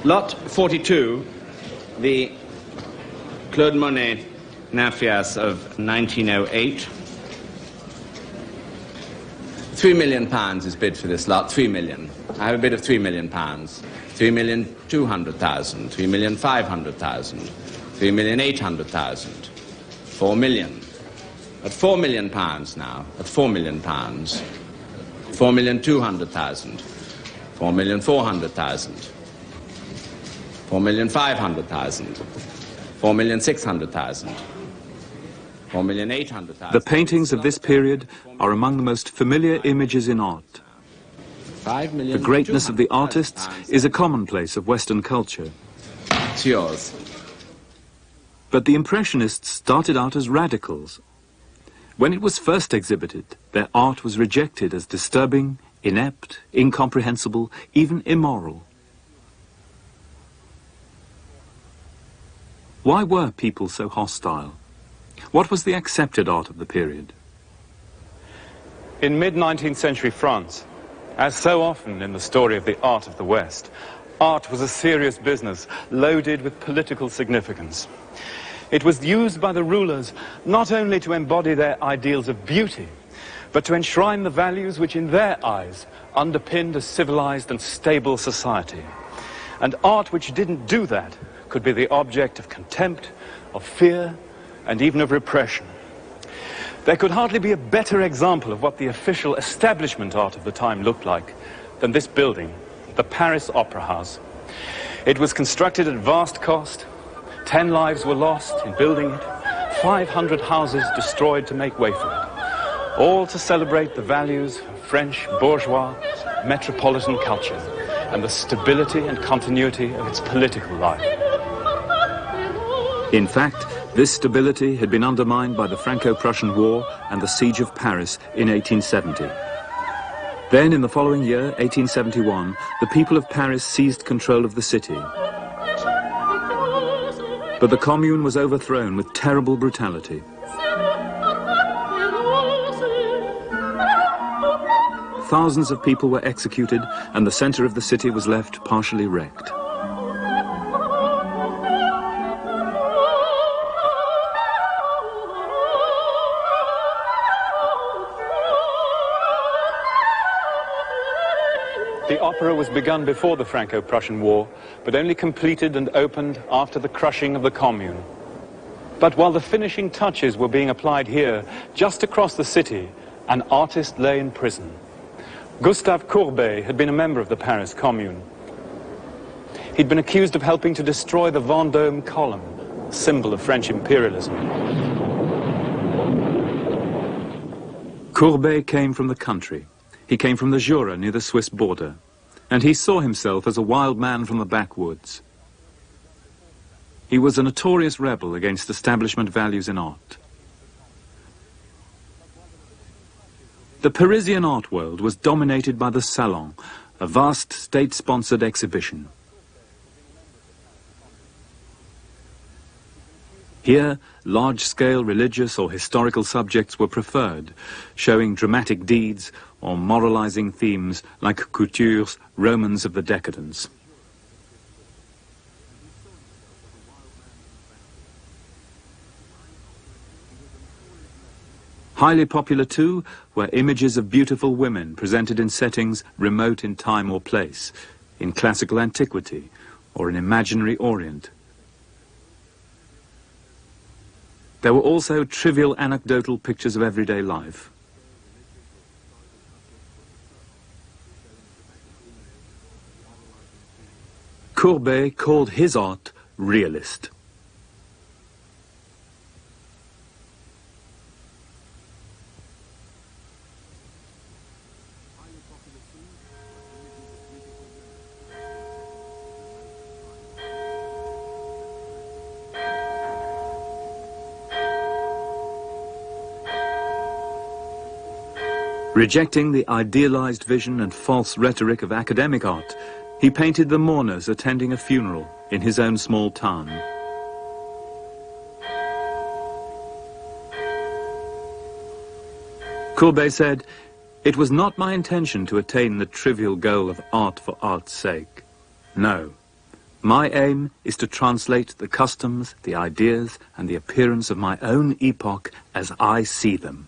Lot 42, the Claude Monet Nafias of 1908. £3 million is bid for this lot, 3 million. I have a bid of £3 million. 3,200,000, 3,500,000, 3,800,000, 4 million. At £4 million now, at £4 million, 4,200,000, 4,400,000, 4,500,000, 4,600,000, 4,800,000. The paintings of this period are among the most familiar images in art. The greatness of the artists is a commonplace of Western culture. It's yours. But the Impressionists started out as radicals. When it was first exhibited, their art was rejected as disturbing, inept, incomprehensible, even immoral. Why were people so hostile? What was the accepted art of the period? In mid-19th century France, as so often in the story of the art of the West, art was a serious business loaded with political significance. It was used by the rulers not only to embody their ideals of beauty, but to enshrine the values which in their eyes underpinned a civilized and stable society. And art which didn't do that could be the object of contempt, of fear, and even of repression. There could hardly be a better example of what the official establishment art of the time looked like than this building, the Paris Opera House. It was constructed at vast cost. 10 lives were lost in building it, 500 houses destroyed to make way for it, all to celebrate the values of French bourgeois metropolitan culture and the stability and continuity of its political life. In fact, this stability had been undermined by the Franco-Prussian War and the Siege of Paris in 1870. Then, in the following year, 1871, the people of Paris seized control of the city. But the Commune was overthrown with terrible brutality. Thousands of people were executed, and the center of the city was left partially wrecked. The opera was begun before the Franco-Prussian War, but only completed and opened after the crushing of the Commune. But while the finishing touches were being applied here, just across the city, an artist lay in prison. Gustave Courbet had been a member of the Paris Commune. He'd been accused of helping to destroy the Vendôme column, a symbol of French imperialism. Courbet came from the country. He came from the Jura near the Swiss border, and he saw himself as a wild man from the backwoods. He was a notorious rebel against establishment values in art. The Parisian art world was dominated by the Salon, a vast state-sponsored exhibition. Here, large-scale religious or historical subjects were preferred, showing dramatic deeds or moralizing themes like Couture's Romans of the Decadence. Highly popular, too, were images of beautiful women presented in settings remote in time or place, in classical antiquity or an imaginary Orient. There were also trivial anecdotal pictures of everyday life. Courbet called his art realist. Rejecting the idealized vision and false rhetoric of academic art, he painted the mourners attending a funeral in his own small town. Courbet said, "It was not my intention to attain the trivial goal of art for art's sake. No, My aim is to translate the customs, the ideas, and the appearance of my own epoch as I see them.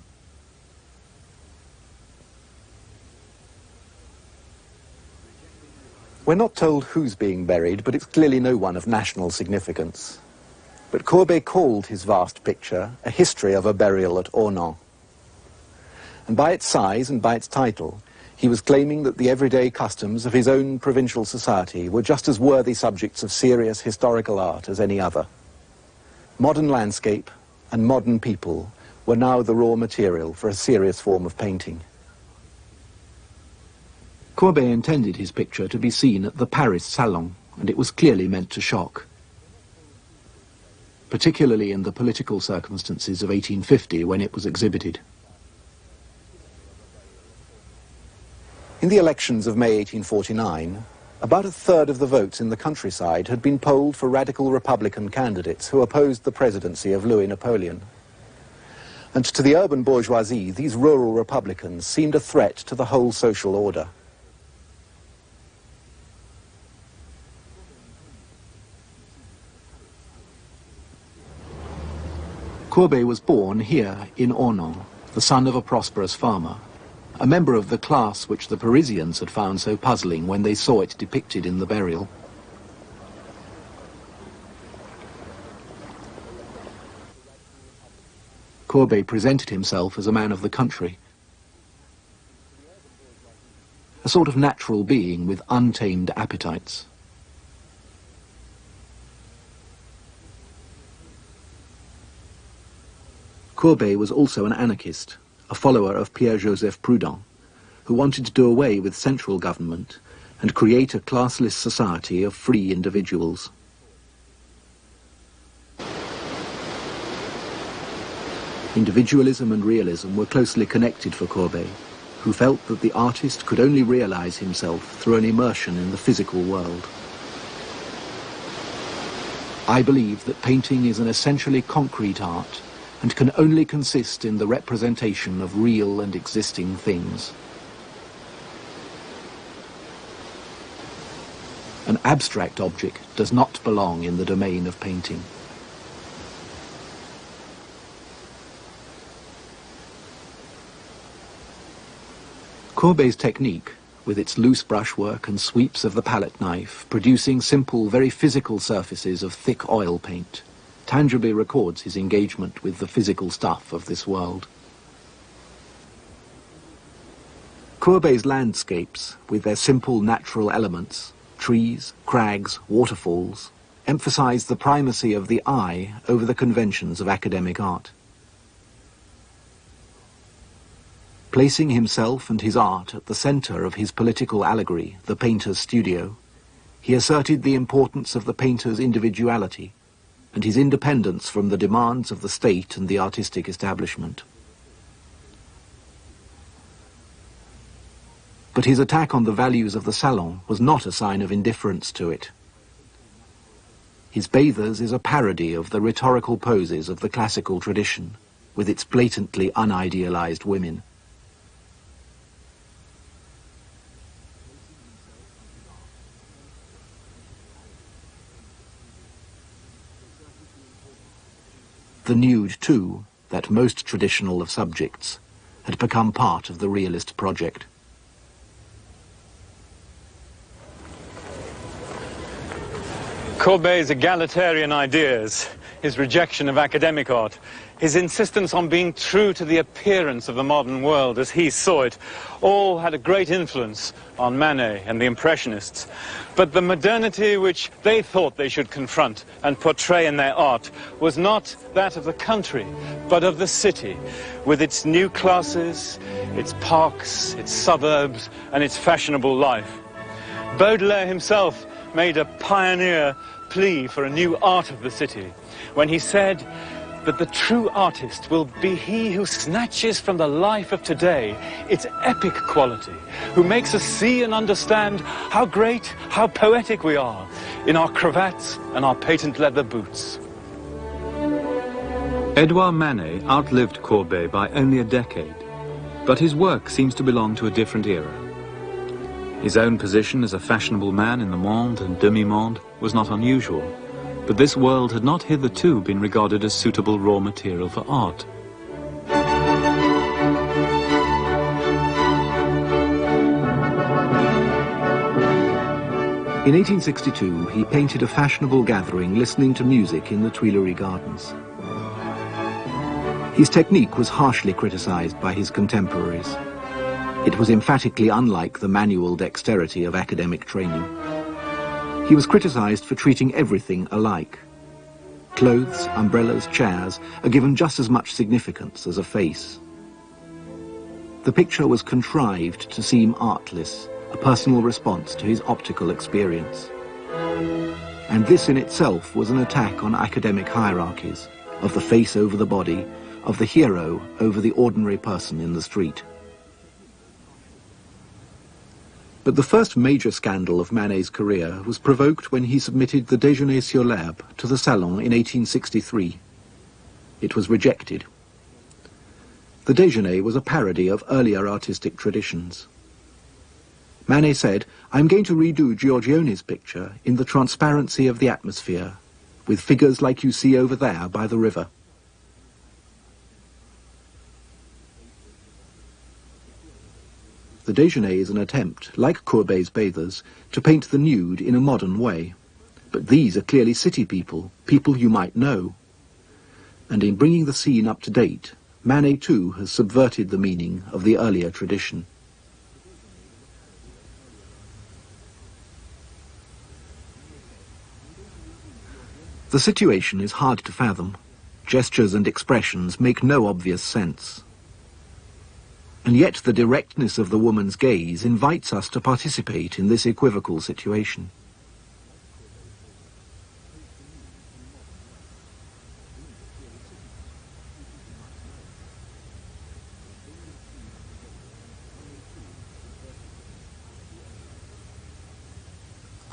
We're not told who's being buried, but it's clearly no one of national significance. But Courbet called his vast picture a history of a burial at Ornans. And by its size and by its title, he was claiming that the everyday customs of his own provincial society were just as worthy subjects of serious historical art as any other. Modern landscape and modern people were now the raw material for a serious form of painting. Courbet intended his picture to be seen at the Paris Salon, and it was clearly meant to shock, particularly in the political circumstances of 1850 when it was exhibited. In the elections of May 1849, about a third of the votes in the countryside had been polled for radical Republican candidates who opposed the presidency of Louis Napoleon. And to the urban bourgeoisie, these rural Republicans seemed a threat to the whole social order. Courbet was born here in Ornans, the son of a prosperous farmer, a member of the class which the Parisians had found so puzzling when they saw it depicted in the burial. Courbet presented himself as a man of the country, a sort of natural being with untamed appetites. Courbet was also an anarchist, a follower of Pierre-Joseph Proudhon, who wanted to do away with central government and create a classless society of free individuals. Individualism and realism were closely connected for Courbet, who felt that the artist could only realize himself through an immersion in the physical world. I believe that painting is an essentially concrete art and can only consist in the representation of real and existing things. An abstract object does not belong in the domain of painting. Courbet's technique, with its loose brushwork and sweeps of the palette knife, producing simple, very physical surfaces of thick oil paint, tangibly records his engagement with the physical stuff of this world. Courbet's landscapes, with their simple natural elements, trees, crags, waterfalls, emphasize the primacy of the eye over the conventions of academic art. Placing himself and his art at the center of his political allegory, The Painter's Studio, he asserted the importance of the painter's individuality and his independence from the demands of the state and the artistic establishment. But his attack on the values of the Salon was not a sign of indifference to it. His Bathers is a parody of the rhetorical poses of the classical tradition, with its blatantly unidealized women. The nude, too, that most traditional of subjects, had become part of the realist project. Courbet's egalitarian ideas, his rejection of academic art, his insistence on being true to the appearance of the modern world as he saw it, all had a great influence on Manet and the Impressionists. But the modernity which they thought they should confront and portray in their art was not that of the country, but of the city, with its new classes, its parks, its suburbs, and its fashionable life. Baudelaire himself made a pioneer plea for a new art of the city when he said that the true artist will be he who snatches from the life of today its epic quality, who makes us see and understand how great, how poetic we are in our cravats and our patent leather boots. Edouard Manet outlived Courbet by only a decade, but his work seems to belong to a different era. His own position as a fashionable man in the monde and demi-monde was not unusual, but this world had not hitherto been regarded as suitable raw material for art. In 1862, he painted a fashionable gathering listening to music in the Tuileries Gardens. His technique was harshly criticized by his contemporaries. It was emphatically unlike the manual dexterity of academic training. He was criticized for treating everything alike. Clothes, umbrellas, chairs are given just as much significance as a face. The picture was contrived to seem artless, a personal response to his optical experience. And this in itself was an attack on academic hierarchies, of the face over the body, of the hero over the ordinary person in the street. But the first major scandal of Manet's career was provoked when he submitted the Déjeuner sur l'herbe to the Salon in 1863. It was rejected. The Déjeuner was a parody of earlier artistic traditions. Manet said, "I'm going to redo Giorgione's picture in the transparency of the atmosphere, with figures like you see over there by the river." The Déjeuner is an attempt, like Courbet's Bathers, to paint the nude in a modern way. But these are clearly city people, people you might know. And in bringing the scene up to date, Manet too has subverted the meaning of the earlier tradition. The situation is hard to fathom. Gestures and expressions make no obvious sense. And yet the directness of the woman's gaze invites us to participate in this equivocal situation.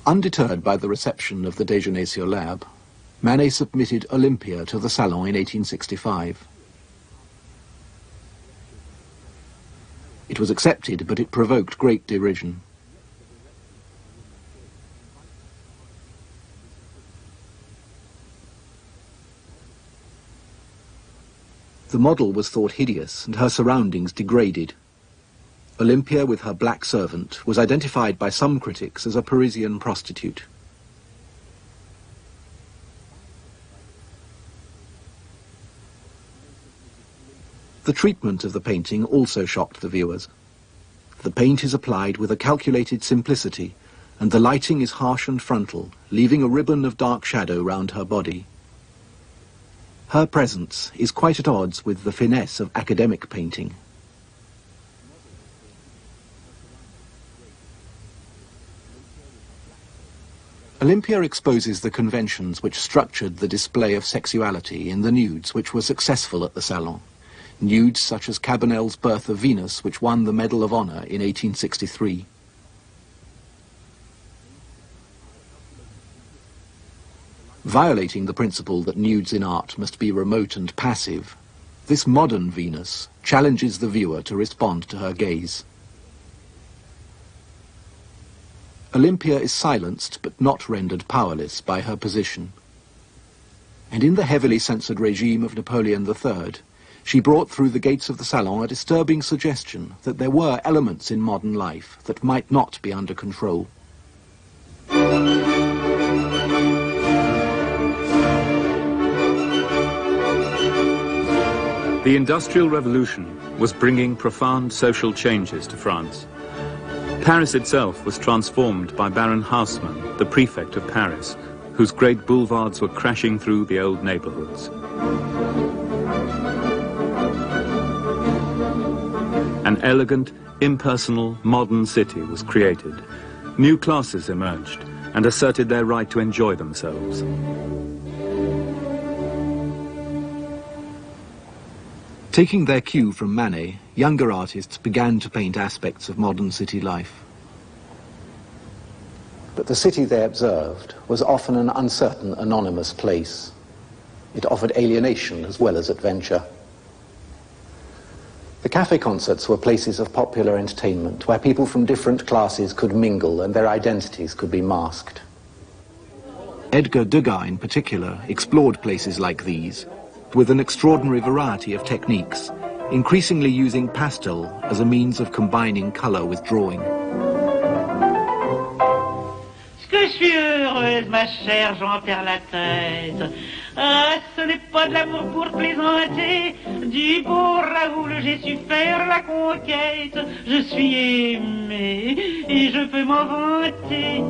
Undeterred by the reception of the Déjeuner sur l'herbe, Manet submitted Olympia to the Salon in 1865. It was accepted, but it provoked great derision. The model was thought hideous and her surroundings degraded. Olympia, with her black servant, was identified by some critics as a Parisian prostitute. The treatment of the painting also shocked the viewers. The paint is applied with a calculated simplicity, and the lighting is harsh and frontal, leaving a ribbon of dark shadow round her body. Her presence is quite at odds with the finesse of academic painting. Olympia exposes the conventions which structured the display of sexuality in the nudes which were successful at the Salon. Nudes such as Cabanel's Birth of Venus, which won the Medal of Honor in 1863. Violating the principle that nudes in art must be remote and passive, this modern Venus challenges the viewer to respond to her gaze. Olympia is silenced but not rendered powerless by her position. And in the heavily censored regime of Napoleon III, she brought through the gates of the Salon a disturbing suggestion that there were elements in modern life that might not be under control. The Industrial Revolution was bringing profound social changes to France. Paris itself was transformed by Baron Haussmann, the prefect of Paris, whose great boulevards were crashing through the old neighborhoods. An elegant, impersonal, modern city was created. New classes emerged and asserted their right to enjoy themselves. Taking their cue from Manet, younger artists began to paint aspects of modern city life. But the city they observed was often an uncertain, anonymous place. It offered alienation as well as adventure. The café concerts were places of popular entertainment where people from different classes could mingle and their identities could be masked. Edgar Degas, in particular, explored places like these with an extraordinary variety of techniques, increasingly using pastel as a means of combining colour with drawing. Que je suis heureuse, ma chère, j'en perds la tête. Ah, ce n'est pas de l'amour pour plaisanter. Du beau Raoul, j'ai su faire la conquête. Je suis aimée et je peux m'en vanter.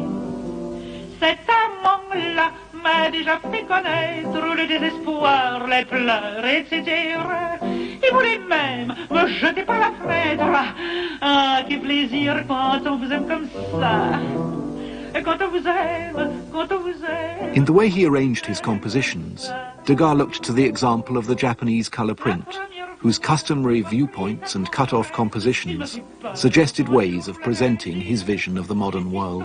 Cet amant-là m'a déjà fait connaître le désespoir, les pleurs, etc. Il voulait même me jeter par la fenêtre. Ah, quel plaisir quand on vous aime comme ça. In the way he arranged his compositions, Degas looked to the example of the Japanese colour print, whose customary viewpoints and cut-off compositions suggested ways of presenting his vision of the modern world.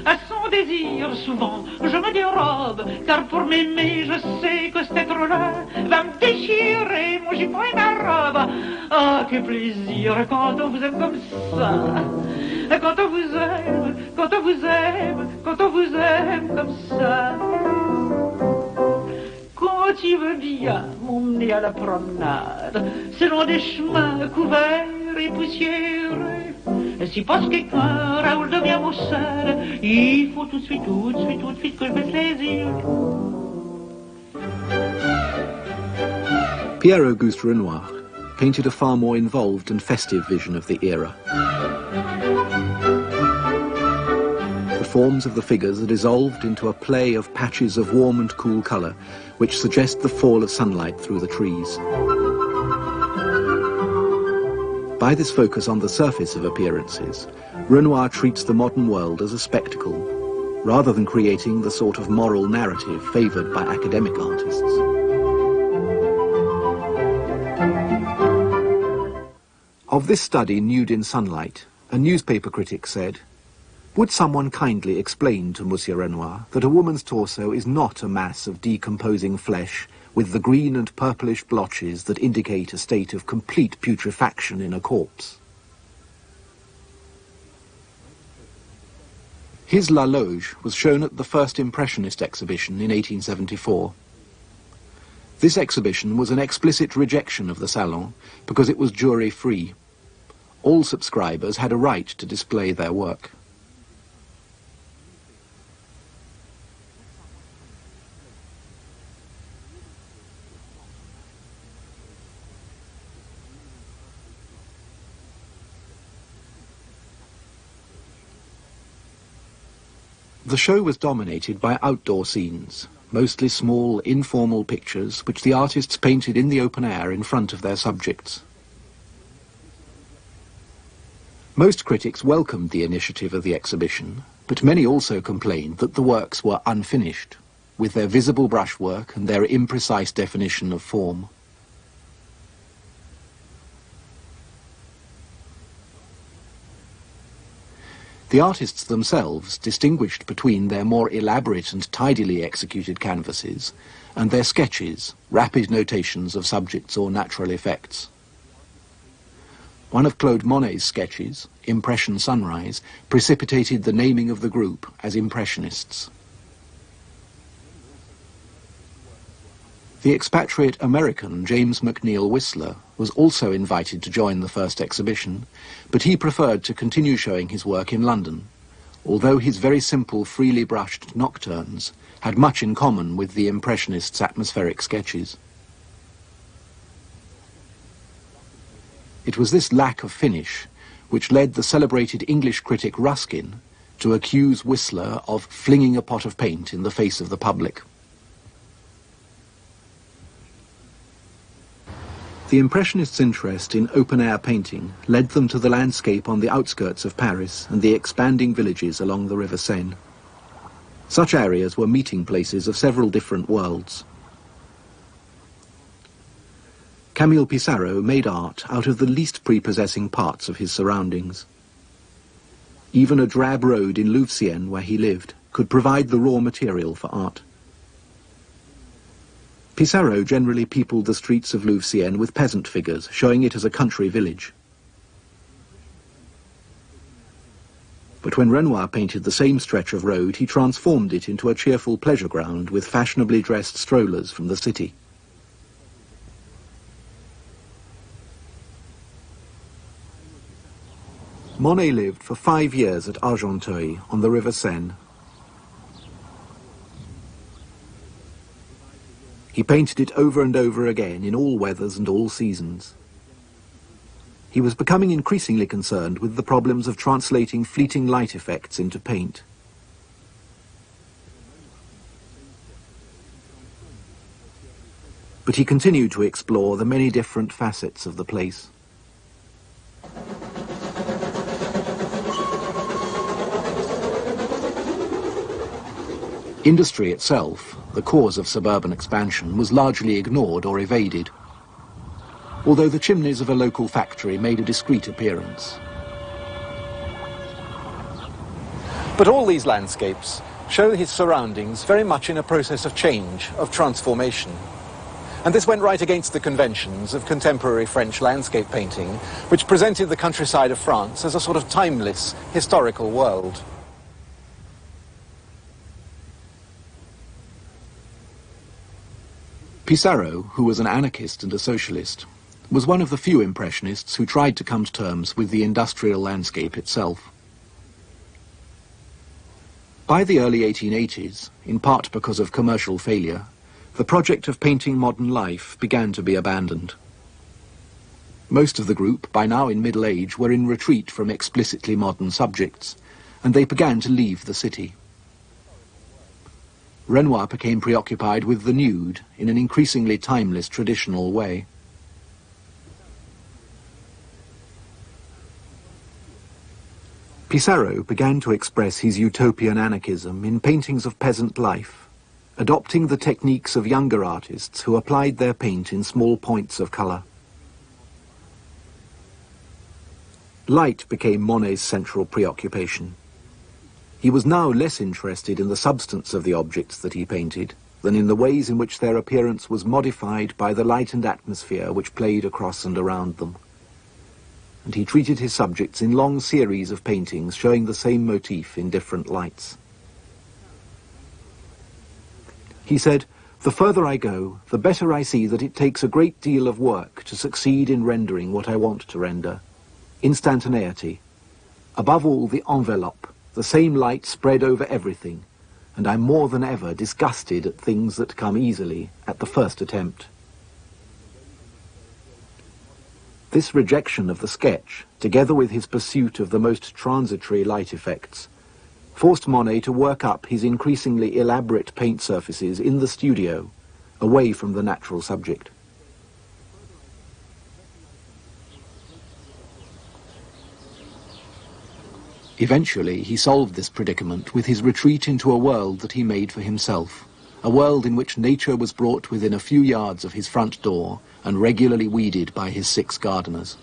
À son désir, souvent, je me dérobe, car pour m'aimer, je sais que cet être-là va me déchirer mon jupon et ma robe. Ah, que plaisir quand on vous aime comme ça. Quand on vous aime, quand on vous aime, quand on vous aime comme ça. Quand tu veux bien m'emmener à la promenade, selon des chemins couverts et poussiéreux. Si passe quelqu'un, Raoul devient maussade, il faut tout de suite que je baisse les yeux. Pierre-Auguste Renoir painted a far more involved and festive vision of the era. The forms of the figures are dissolved into a play of patches of warm and cool colour, which suggest the fall of sunlight through the trees. By this focus on the surface of appearances, Renoir treats the modern world as a spectacle, rather than creating the sort of moral narrative favoured by academic artists. Of this study, Nude in Sunlight, a newspaper critic said, "Would someone kindly explain to Monsieur Renoir that a woman's torso is not a mass of decomposing flesh with the green and purplish blotches that indicate a state of complete putrefaction in a corpse?" His La Loge was shown at the first Impressionist exhibition in 1874. This exhibition was an explicit rejection of the Salon because it was jury-free. All subscribers had a right to display their work. The show was dominated by outdoor scenes, mostly small, informal pictures which the artists painted in the open air in front of their subjects. Most critics welcomed the initiative of the exhibition, but many also complained that the works were unfinished, with their visible brushwork and their imprecise definition of form. The artists themselves distinguished between their more elaborate and tidily executed canvases and their sketches, rapid notations of subjects or natural effects. One of Claude Monet's sketches, Impression Sunrise, precipitated the naming of the group as Impressionists. The expatriate American James McNeill Whistler was also invited to join the first exhibition, but he preferred to continue showing his work in London, although his very simple, freely brushed nocturnes had much in common with the Impressionists' atmospheric sketches. It was this lack of finish which led the celebrated English critic Ruskin to accuse Whistler of flinging a pot of paint in the face of the public. The Impressionists' interest in open-air painting led them to the landscape on the outskirts of Paris and the expanding villages along the River Seine. Such areas were meeting places of several different worlds. Camille Pissarro made art out of the least prepossessing parts of his surroundings. Even a drab road in Louveciennes, where he lived, could provide the raw material for art. Pissarro generally peopled the streets of Louveciennes with peasant figures, showing it as a country village. But when Renoir painted the same stretch of road, he transformed it into a cheerful pleasure ground with fashionably dressed strollers from the city. Monet lived for 5 years at Argenteuil on the River Seine. He painted it over and over again in all weathers and all seasons. He was becoming increasingly concerned with the problems of translating fleeting light effects into paint. But he continued to explore the many different facets of the place. Industry itself, the cause of suburban expansion, was largely ignored or evaded, although the chimneys of a local factory made a discreet appearance. But all these landscapes show his surroundings very much in a process of change, of transformation. And this went right against the conventions of contemporary French landscape painting, which presented the countryside of France as a sort of timeless, historical world. Pissarro, who was an anarchist and a socialist, was one of the few Impressionists who tried to come to terms with the industrial landscape itself. By the early 1880s, in part because of commercial failure, the project of painting modern life began to be abandoned. Most of the group, by now in middle age, were in retreat from explicitly modern subjects, and they began to leave the city. Renoir became preoccupied with the nude in an increasingly timeless traditional way. Pissarro began to express his utopian anarchism in paintings of peasant life, adopting the techniques of younger artists who applied their paint in small points of colour. Light became Monet's central preoccupation. He was now less interested in the substance of the objects that he painted than in the ways in which their appearance was modified by the light and atmosphere which played across and around them. And he treated his subjects in long series of paintings showing the same motif in different lights. He said, "The further I go, the better I see that it takes a great deal of work to succeed in rendering what I want to render. Instantaneity. Above all, the envelope, the same light spread over everything, and I'm more than ever disgusted at things that come easily at the first attempt." This rejection of the sketch, together with his pursuit of the most transitory light effects, forced Monet to work up his increasingly elaborate paint surfaces in the studio, away from the natural subject. Eventually, he solved this predicament with his retreat into a world that he made for himself, a world in which nature was brought within a few yards of his front door and regularly weeded by his 6 gardeners.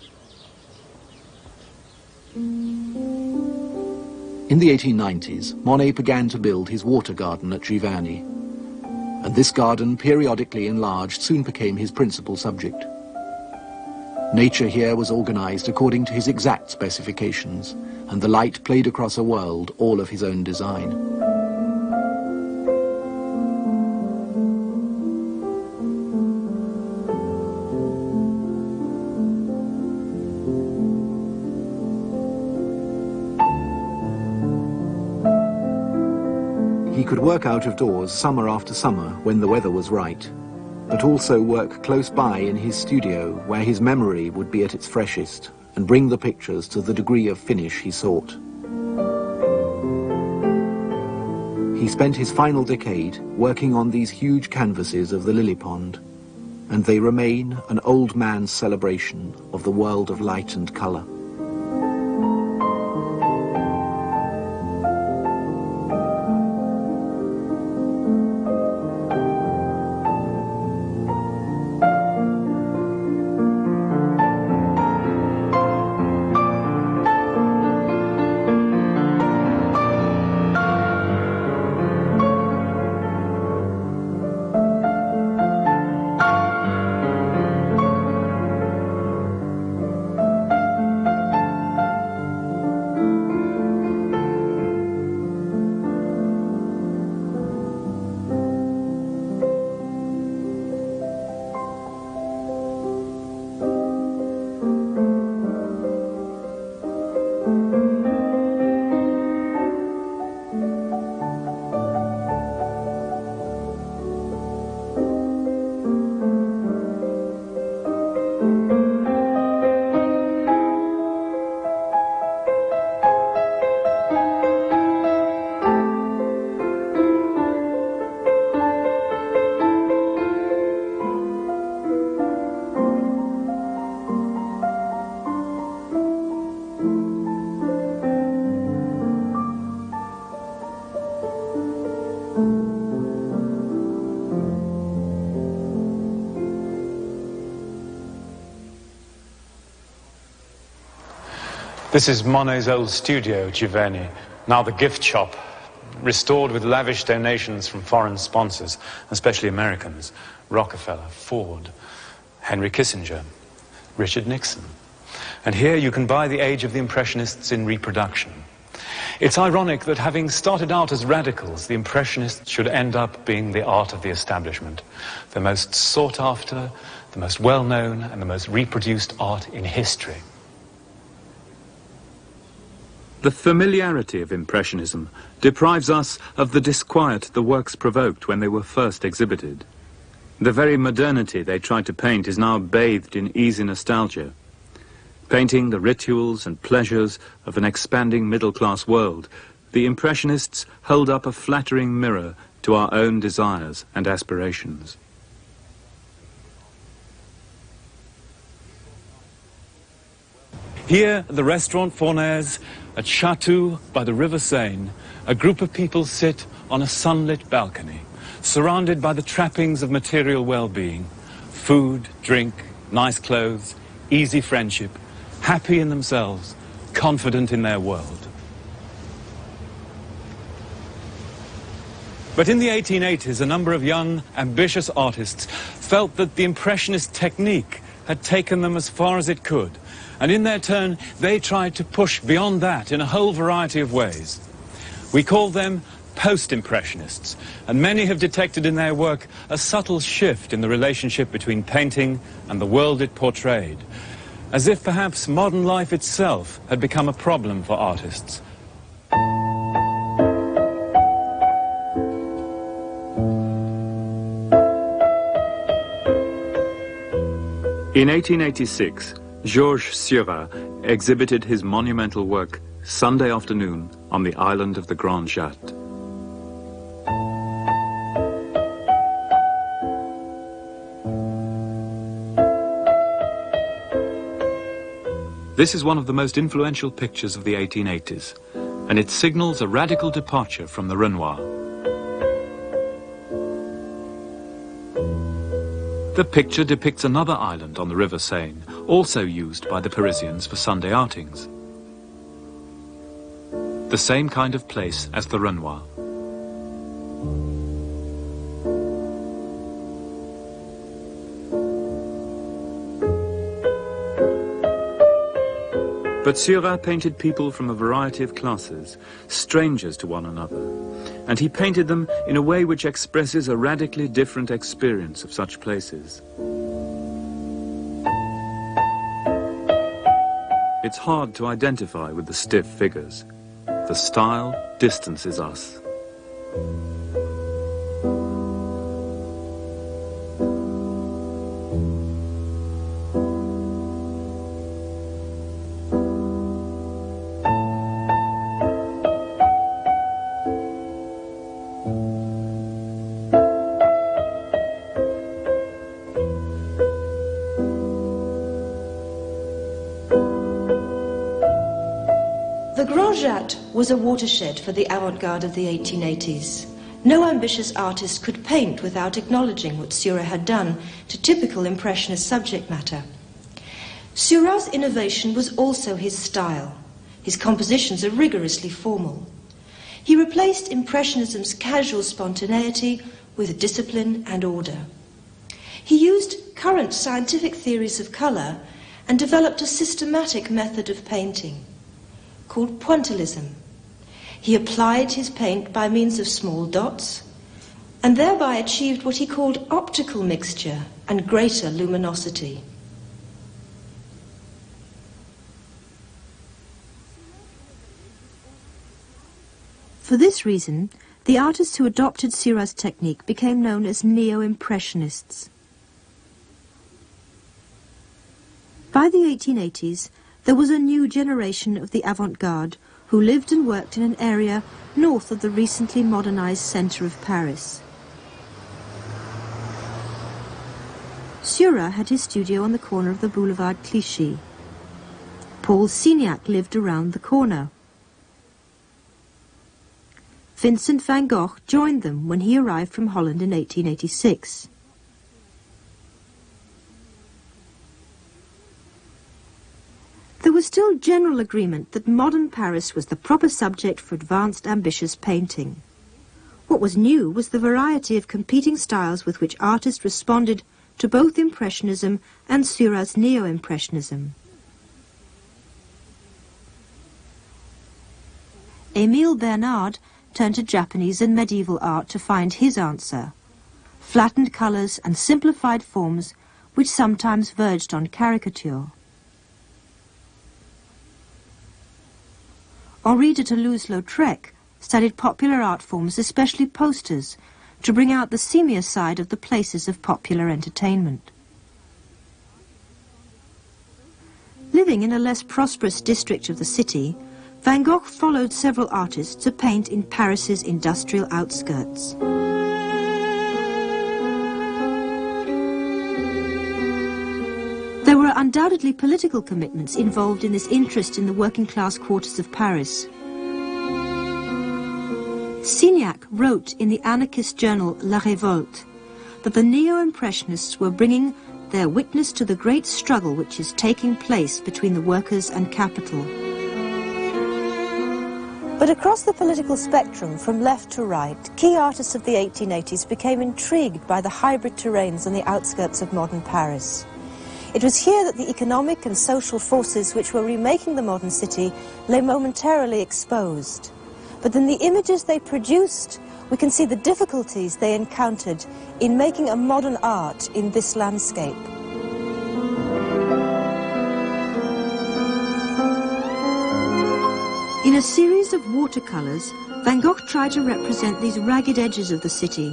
In the 1890s, Monet began to build his water garden at Giverny, and this garden, periodically enlarged, soon became his principal subject. Nature here was organized according to his exact specifications, and the light played across a world all of his own design. He could work out of doors summer after summer when the weather was right, but also work close by in his studio where his memory would be at its freshest and bring the pictures to the degree of finish he sought. He spent his final decade working on these huge canvases of the lily pond, and they remain an old man's celebration of the world of light and colour. This is Monet's old studio, Giverny, now the gift shop, restored with lavish donations from foreign sponsors, especially Americans, Rockefeller, Ford, Henry Kissinger, Richard Nixon. And here you can buy the age of the Impressionists in reproduction. It's ironic that having started out as radicals, the Impressionists should end up being the art of the establishment, the most sought after, the most well-known, and the most reproduced art in history. The familiarity of Impressionism deprives us of the disquiet the works provoked when they were first exhibited. The very modernity they tried to paint is now bathed in easy nostalgia. Painting the rituals and pleasures of an expanding middle-class world, the Impressionists hold up a flattering mirror to our own desires and aspirations. Here at the Restaurant Fournaise, at Chateau by the River Seine, a group of people sit on a sunlit balcony, surrounded by the trappings of material well-being, food, drink, nice clothes, easy friendship, happy in themselves, confident in their world. But in the 1880s, a number of young, ambitious artists felt that the Impressionist technique had taken them as far as it could, and in their turn, they tried to push beyond that in a whole variety of ways. We call them Postimpressionists, and many have detected in their work a subtle shift in the relationship between painting and the world it portrayed, as if perhaps modern life itself had become a problem for artists. In 1886, Georges Seurat exhibited his monumental work Sunday Afternoon on the island of the Grand Jatte. This is one of the most influential pictures of the 1880s, and it signals a radical departure from the Renoir. The picture depicts another island on the River Seine, also used by the Parisians for Sunday outings. The same kind of place as the Renoir. But Seurat painted people from a variety of classes, strangers to one another, and he painted them in a way which expresses a radically different experience of such places. It's hard to identify with the stiff figures. The style distances us. The Grand Jatte was a watershed for the avant-garde of the 1880s. No ambitious artist could paint without acknowledging what Seurat had done to typical Impressionist subject matter. Seurat's innovation was also his style. His compositions are rigorously formal. He replaced Impressionism's casual spontaneity with discipline and order. He used current scientific theories of color and developed a systematic method of painting called pointillism. He applied his paint by means of small dots and thereby achieved what he called optical mixture and greater luminosity. For this reason, the artists who adopted Seurat's technique became known as neo-impressionists. By the 1880s, there was a new generation of the avant-garde who lived and worked in an area north of the recently modernized centre of Paris. Seurat had his studio on the corner of the Boulevard Clichy. Paul Signac lived around the corner. Vincent van Gogh joined them when he arrived from Holland in 1886. There was still general agreement that modern Paris was the proper subject for advanced, ambitious painting. What was new was the variety of competing styles with which artists responded to both Impressionism and Seurat's Neo-Impressionism. Émile Bernard turned to Japanese and medieval art to find his answer: flattened colours and simplified forms which sometimes verged on caricature. Henri de Toulouse-Lautrec studied popular art forms, especially posters, to bring out the seamier side of the places of popular entertainment. Living in a less prosperous district of the city, Van Gogh followed several artists to paint in Paris's industrial outskirts. There were undoubtedly political commitments involved in this interest in the working-class quarters of Paris. Signac wrote in the anarchist journal La Révolte that the Neo-Impressionists were bringing their witness to the great struggle which is taking place between the workers and capital. But across the political spectrum, from left to right, key artists of the 1880s became intrigued by the hybrid terrains on the outskirts of modern Paris. It was here that the economic and social forces which were remaking the modern city lay momentarily exposed. But in the images they produced, we can see the difficulties they encountered in making a modern art in this landscape. In a series of watercolours, Van Gogh tried to represent these ragged edges of the city,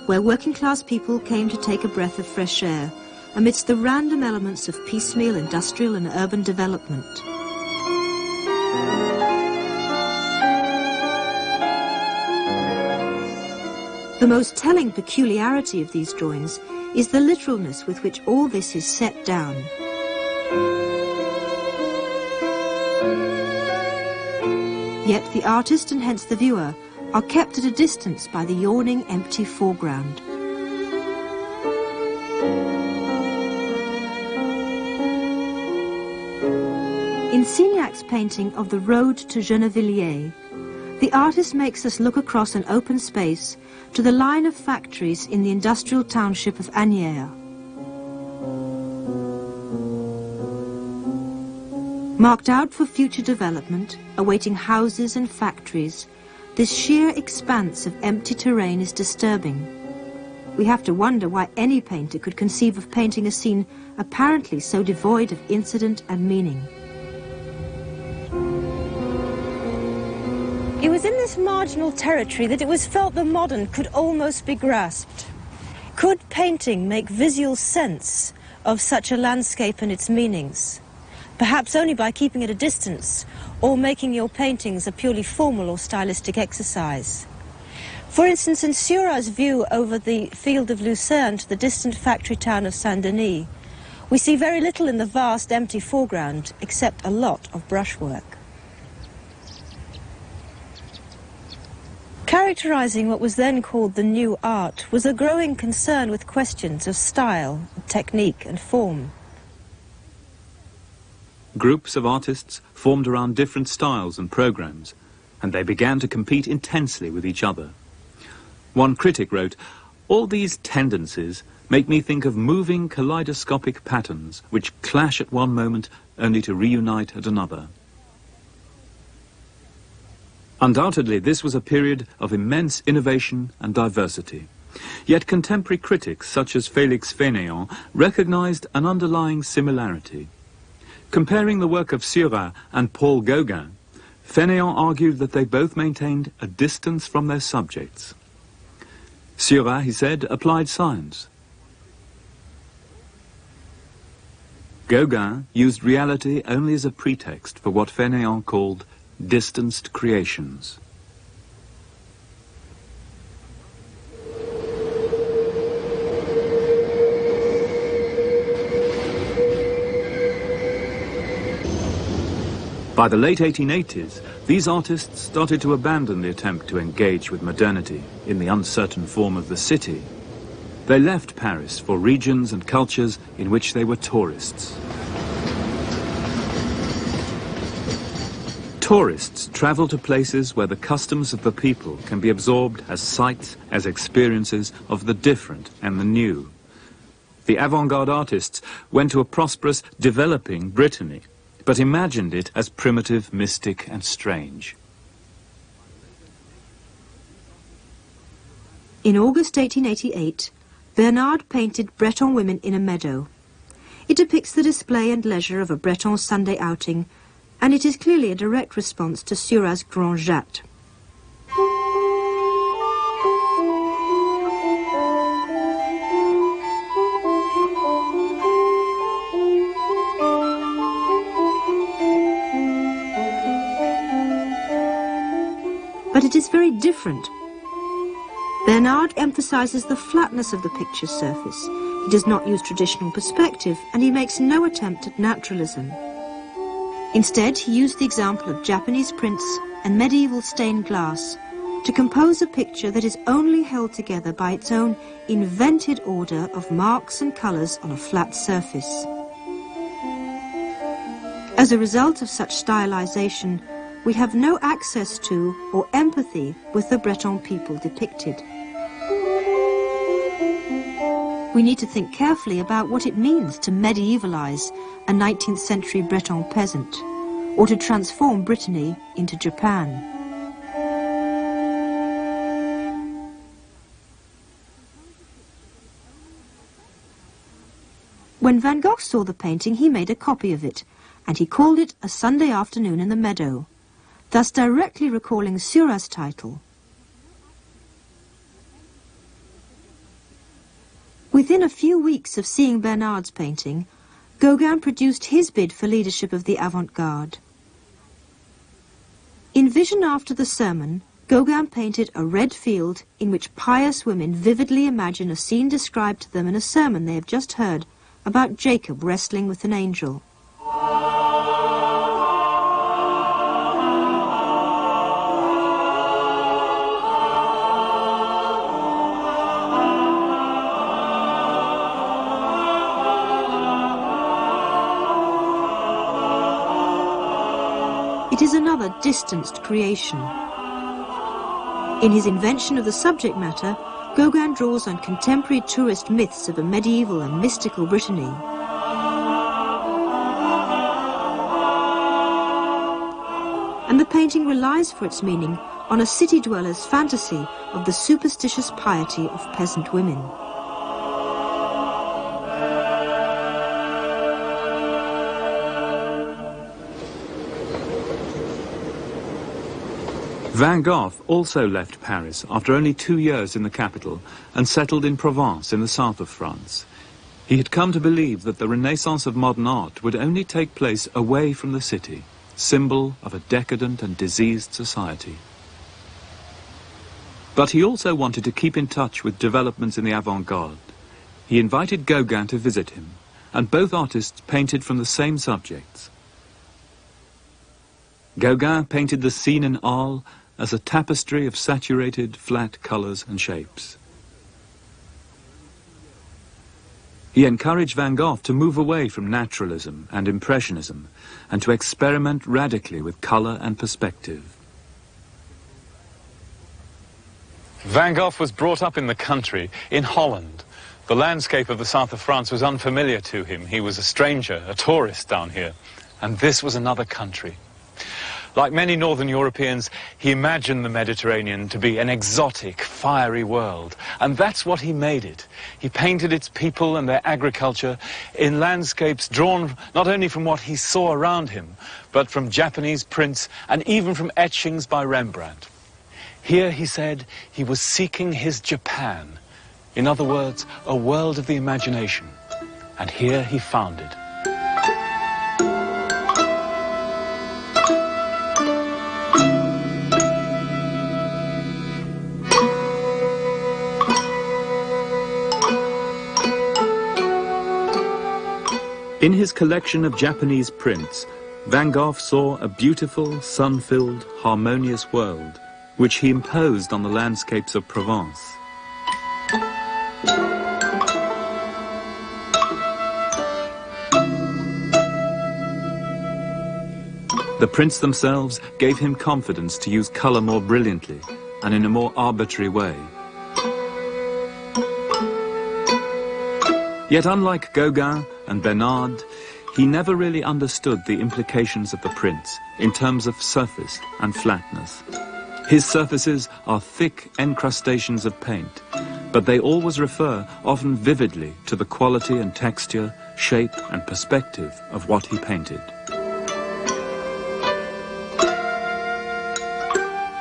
where working-class people came to take a breath of fresh air, amidst the random elements of piecemeal industrial and urban development. The most telling peculiarity of these drawings is the literalness with which all this is set down. Yet the artist, and hence the viewer, are kept at a distance by the yawning, empty foreground. In Signac's painting of the road to Gennevilliers, the artist makes us look across an open space to the line of factories in the industrial township of Asnières. Marked out for future development, awaiting houses and factories, this sheer expanse of empty terrain is disturbing. We have to wonder why any painter could conceive of painting a scene apparently so devoid of incident and meaning. It was in this marginal territory that it was felt the modern could almost be grasped. Could painting make visual sense of such a landscape and its meanings? Perhaps only by keeping it at a distance, or making your paintings a purely formal or stylistic exercise. For instance, in Seurat's view over the field of Lucerne to the distant factory town of Saint-Denis, we see very little in the vast empty foreground except a lot of brushwork. Characterizing what was then called the new art was a growing concern with questions of style, technique and form. Groups of artists formed around different styles and programs, and they began to compete intensely with each other. One critic wrote, "All these tendencies make me think of moving kaleidoscopic patterns which clash at one moment only to reunite at another." Undoubtedly, this was a period of immense innovation and diversity. Yet contemporary critics, such as Félix Fénéon, recognized an underlying similarity. Comparing the work of Seurat and Paul Gauguin, Fénéon argued that they both maintained a distance from their subjects. Seurat, he said, applied science. Gauguin used reality only as a pretext for what Fénéon called distanced creations. By the late 1880s, these artists started to abandon the attempt to engage with modernity in the uncertain form of the city. They left Paris for regions and cultures in which they were tourists. Tourists travel to places where the customs of the people can be absorbed as sights, as experiences of the different and the new. The avant-garde artists went to a prosperous, developing Brittany, but imagined it as primitive, mystic and strange. In August 1888, Bernard painted Breton women in a meadow. It depicts the display and leisure of a Breton Sunday outing, and it is clearly a direct response to Seurat's Grand Jatte. But it is very different. Bernard emphasizes the flatness of the picture's surface. He does not use traditional perspective, and he makes no attempt at naturalism. Instead, he used the example of Japanese prints and medieval stained glass to compose a picture that is only held together by its own invented order of marks and colors on a flat surface. As a result of such stylization, we have no access to or empathy with the Breton people depicted. We need to think carefully about what it means to medievalize a 19th century Breton peasant, or to transform Brittany into Japan. When Van Gogh saw the painting, he made a copy of it, and he called it A Sunday Afternoon in the Meadow, thus directly recalling Seurat's title. Within a few weeks of seeing Bernard's painting, Gauguin produced his bid for leadership of the avant-garde. In Vision After the Sermon, Gauguin painted a red field in which pious women vividly imagine a scene described to them in a sermon they have just heard about Jacob wrestling with an angel. It is another distanced creation. In his invention of the subject matter, Gauguin draws on contemporary tourist myths of a medieval and mystical Brittany. And the painting relies for its meaning on a city dweller's fantasy of the superstitious piety of peasant women. Van Gogh also left Paris after only 2 years in the capital and settled in Provence in the south of France. He had come to believe that the renaissance of modern art would only take place away from the city, symbol of a decadent and diseased society. But he also wanted to keep in touch with developments in the avant-garde. He invited Gauguin to visit him, and both artists painted from the same subjects. Gauguin painted the scene in Arles as a tapestry of saturated, flat colours and shapes. He encouraged Van Gogh to move away from naturalism and impressionism and to experiment radically with colour and perspective. Van Gogh was brought up in the country, in Holland. The landscape of the south of France was unfamiliar to him. He was a stranger, a tourist down here, and this was another country. Like many northern Europeans, he imagined the Mediterranean to be an exotic, fiery world, and that's what he made it. He painted its people and their agriculture in landscapes drawn not only from what he saw around him, but from Japanese prints and even from etchings by Rembrandt. Here, he said, he was seeking his Japan, in other words, a world of the imagination, and here he found it. In his collection of Japanese prints, Van Gogh saw a beautiful, sun-filled, harmonious world, which he imposed on the landscapes of Provence. The prints themselves gave him confidence to use colour more brilliantly and in a more arbitrary way. Yet unlike Gauguin and Bernard, he never really understood the implications of the prints in terms of surface and flatness. His surfaces are thick encrustations of paint, but they always refer, often vividly, to the quality and texture, shape and perspective of what he painted.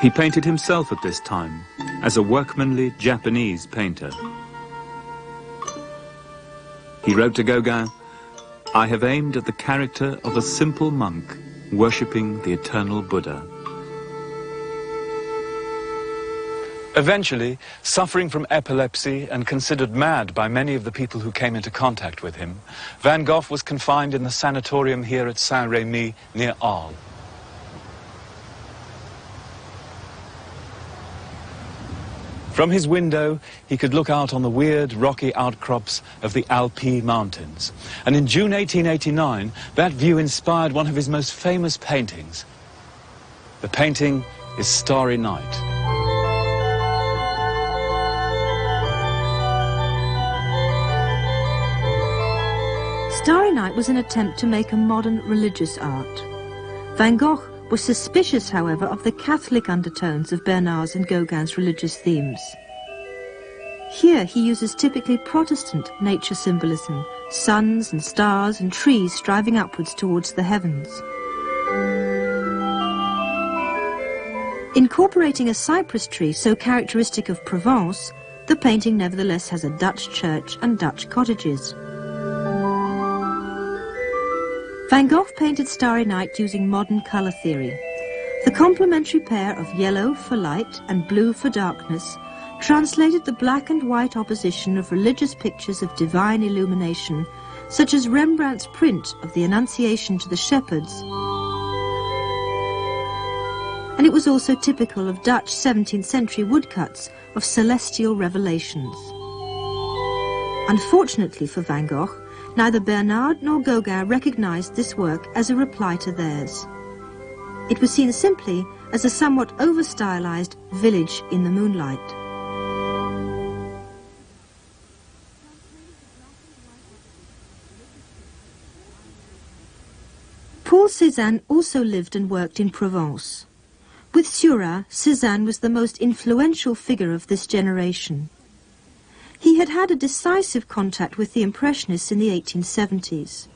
He painted himself at this time as a workmanly Japanese painter. He wrote to Gauguin, "I have aimed at the character of a simple monk worshipping the eternal Buddha." Eventually, suffering from epilepsy and considered mad by many of the people who came into contact with him, Van Gogh was confined in the sanatorium here at Saint-Rémy near Arles. From his window, he could look out on the weird, rocky outcrops of the Alpes Mountains. And in June 1889, that view inspired one of his most famous paintings. The painting is Starry Night. Starry Night was an attempt to make a modern religious art. Van Gogh was suspicious, however, of the Catholic undertones of Bernard's and Gauguin's religious themes. Here he uses typically Protestant nature symbolism, suns and stars and trees striving upwards towards the heavens. Incorporating a cypress tree so characteristic of Provence, the painting nevertheless has a Dutch church and Dutch cottages. Van Gogh painted Starry Night using modern colour theory. The complementary pair of yellow for light and blue for darkness translated the black and white opposition of religious pictures of divine illumination, such as Rembrandt's print of the Annunciation to the Shepherds. And it was also typical of Dutch 17th century woodcuts of celestial revelations. Unfortunately for Van Gogh, neither Bernard nor Gauguin recognized this work as a reply to theirs. It was seen simply as a somewhat over-stylized village in the moonlight. Paul Cézanne also lived and worked in Provence. With Seurat, Cézanne was the most influential figure of this generation. He had had a decisive contact with the Impressionists in the 1870s,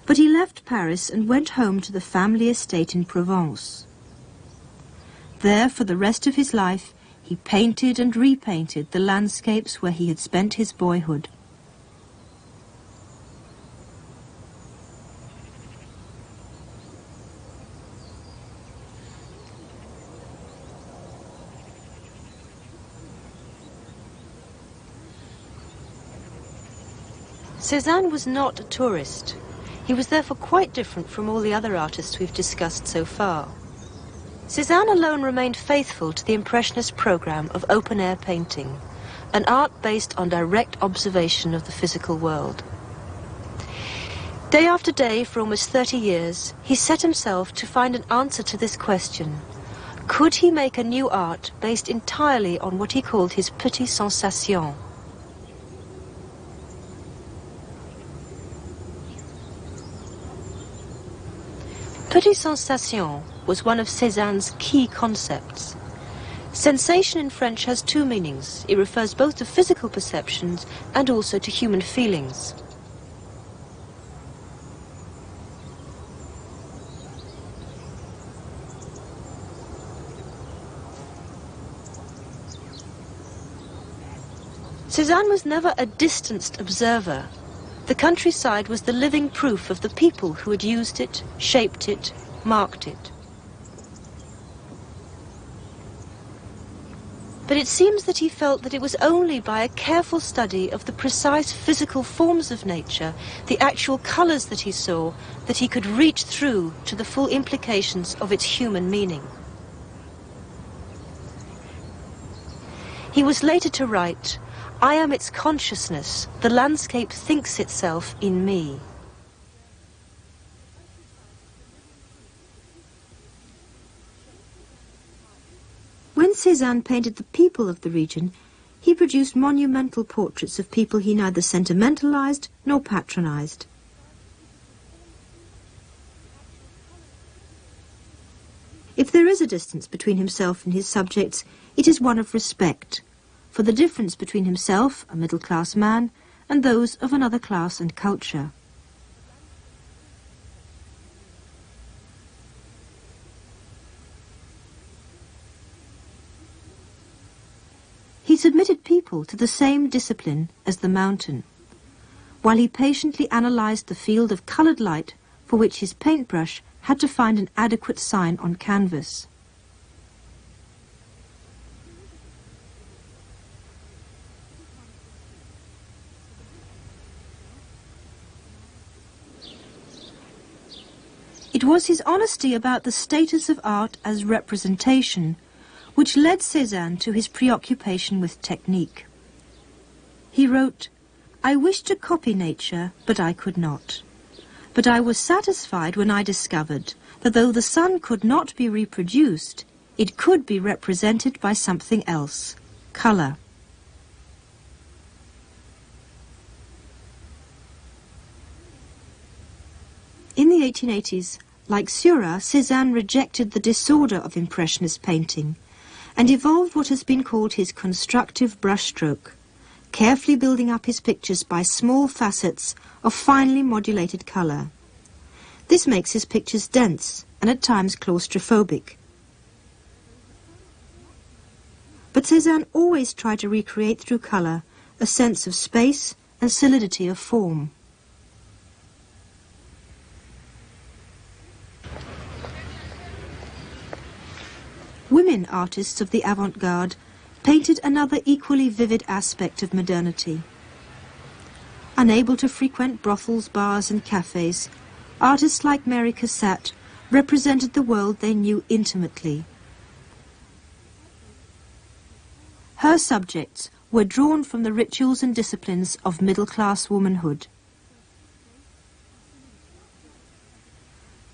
but he left Paris and went home to the family estate in Provence. There, for the rest of his life, he painted and repainted the landscapes where he had spent his boyhood. Cézanne was not a tourist. He was therefore quite different from all the other artists we've discussed so far. Cézanne alone remained faithful to the Impressionist program of open-air painting, an art based on direct observation of the physical world. Day after day, for almost 30 years, he set himself to find an answer to this question. Could he make a new art based entirely on what he called his petites sensations? Petites sensations was one of Cézanne's key concepts. Sensation in French has two meanings. It refers both to physical perceptions and also to human feelings. Cézanne was never a distanced observer. The countryside was the living proof of the people who had used it, shaped it, marked it. But it seems that he felt that it was only by a careful study of the precise physical forms of nature, the actual colours that he saw, that he could reach through to the full implications of its human meaning. He was later to write, "I am its consciousness, the landscape thinks itself in me." When Cézanne painted the people of the region, he produced monumental portraits of people he neither sentimentalized nor patronized. If there is a distance between himself and his subjects, it is one of respect, for the difference between himself, a middle-class man, and those of another class and culture. He submitted people to the same discipline as the mountain, while he patiently analysed the field of coloured light for which his paintbrush had to find an adequate sign on canvas. It was his honesty about the status of art as representation which led Cézanne to his preoccupation with technique. He wrote, "I wished to copy nature, but I could not. But I was satisfied when I discovered that though the sun could not be reproduced, it could be represented by something else, colour." In the 1880s, like Seurat, Cézanne rejected the disorder of Impressionist painting and evolved what has been called his constructive brushstroke, carefully building up his pictures by small facets of finely modulated colour. This makes his pictures dense and at times claustrophobic. But Cézanne always tried to recreate through colour a sense of space and solidity of form. Women artists of the avant-garde painted another equally vivid aspect of modernity. Unable to frequent brothels, bars and cafes, artists like Mary Cassatt represented the world they knew intimately. Her subjects were drawn from the rituals and disciplines of middle-class womanhood.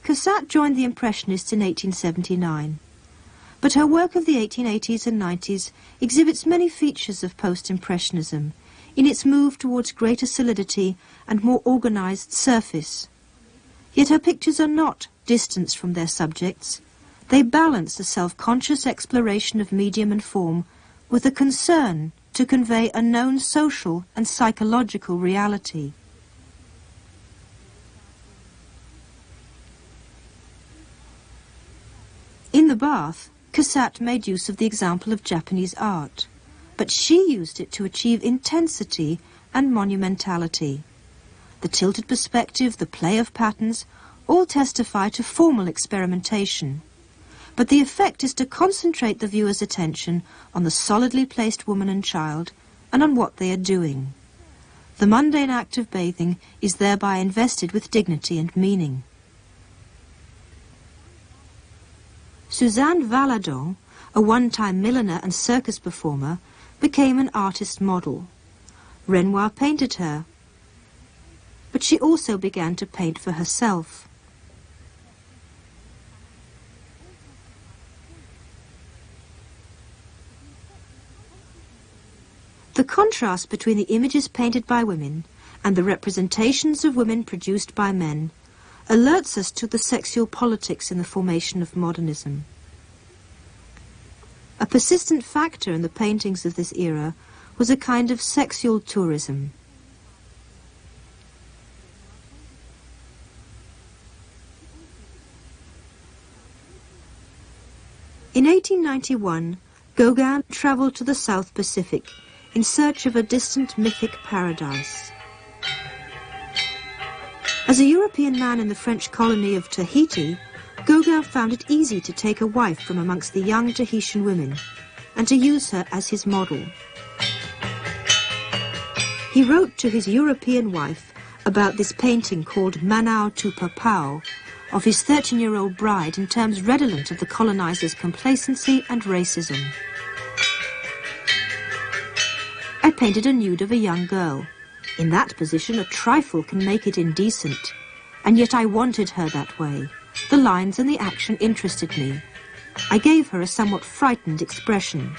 Cassatt joined the Impressionists in 1879. But her work of the 1880s and 90s exhibits many features of Post-Impressionism in its move towards greater solidity and more organised surface. Yet her pictures are not distanced from their subjects. They balance a self-conscious exploration of medium and form with a concern to convey a known social and psychological reality. In the bath, Cassatt made use of the example of Japanese art, but she used it to achieve intensity and monumentality. The tilted perspective, the play of patterns, all testify to formal experimentation. But the effect is to concentrate the viewer's attention on the solidly placed woman and child and on what they are doing. The mundane act of bathing is thereby invested with dignity and meaning. Suzanne Valadon, a one-time milliner and circus performer, became an artist model. Renoir painted her, but she also began to paint for herself. The contrast between the images painted by women and the representations of women produced by men alerts us to the sexual politics in the formation of modernism. A persistent factor in the paintings of this era was a kind of sexual tourism. In 1891, Gauguin travelled to the South Pacific in search of a distant mythic paradise. As a European man in the French colony of Tahiti, Gauguin found it easy to take a wife from amongst the young Tahitian women, and to use her as his model. He wrote to his European wife about this painting called Manau tu Papau of his 13-year-old bride in terms redolent of the colonizers' complacency and racism. I painted a nude of a young girl. In that position, a trifle can make it indecent, and yet I wanted her that way. The lines and the action interested me. I gave her a somewhat frightened expression.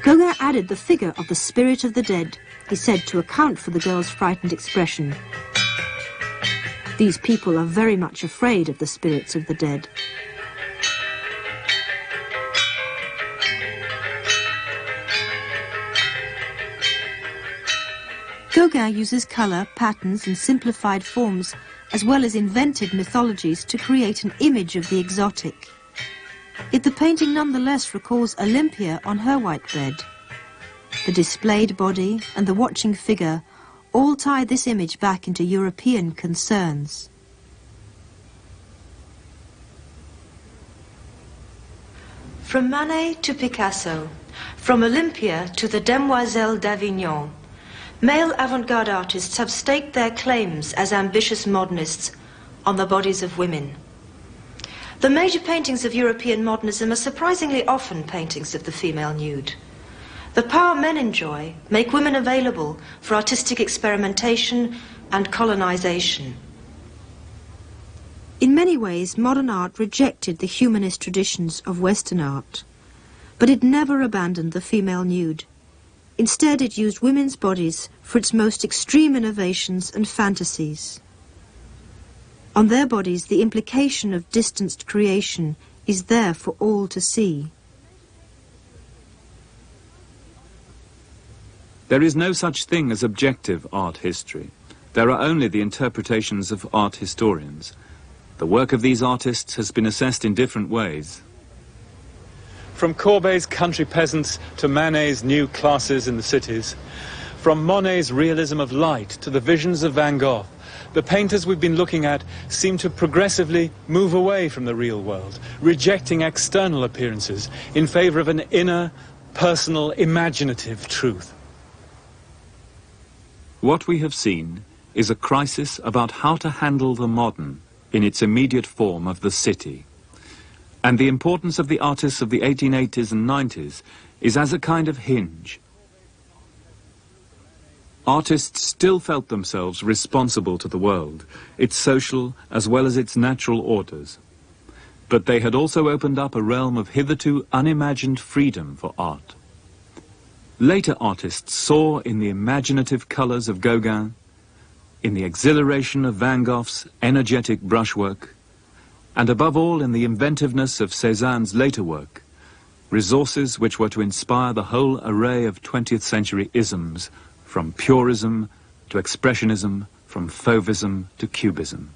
Gauguin added the figure of the spirit of the dead, he said, to account for the girl's frightened expression. These people are very much afraid of the spirits of the dead. Gauguin uses colour, patterns and simplified forms, as well as invented mythologies, to create an image of the exotic. Yet the painting nonetheless recalls Olympia on her white bed. The displayed body and the watching figure all tie this image back into European concerns. From Manet to Picasso, from Olympia to the Demoiselles d'Avignon, male avant-garde artists have staked their claims as ambitious modernists on the bodies of women. The major paintings of European modernism are surprisingly often paintings of the female nude. The power men enjoy make women available for artistic experimentation and colonization. In many ways, modern art rejected the humanist traditions of Western art, but it never abandoned the female nude. Instead, it used women's bodies for its most extreme innovations and fantasies. On their bodies, the implication of distanced creation is there for all to see. There is no such thing as objective art history. There are only the interpretations of art historians. The work of these artists has been assessed in different ways. From Courbet's country peasants to Manet's new classes in the cities, from Monet's realism of light to the visions of Van Gogh, the painters we've been looking at seem to progressively move away from the real world, rejecting external appearances in favor of an inner, personal, imaginative truth. What we have seen is a crisis about how to handle the modern in its immediate form of the city. And the importance of the artists of the 1880s and 90s is as a kind of hinge. Artists still felt themselves responsible to the world, its social as well as its natural orders. But they had also opened up a realm of hitherto unimagined freedom for art. Later artists saw in the imaginative colours of Gauguin, in the exhilaration of Van Gogh's energetic brushwork, and above all in the inventiveness of Cézanne's later work, resources which were to inspire the whole array of 20th century isms, from purism to expressionism, from fauvism to cubism.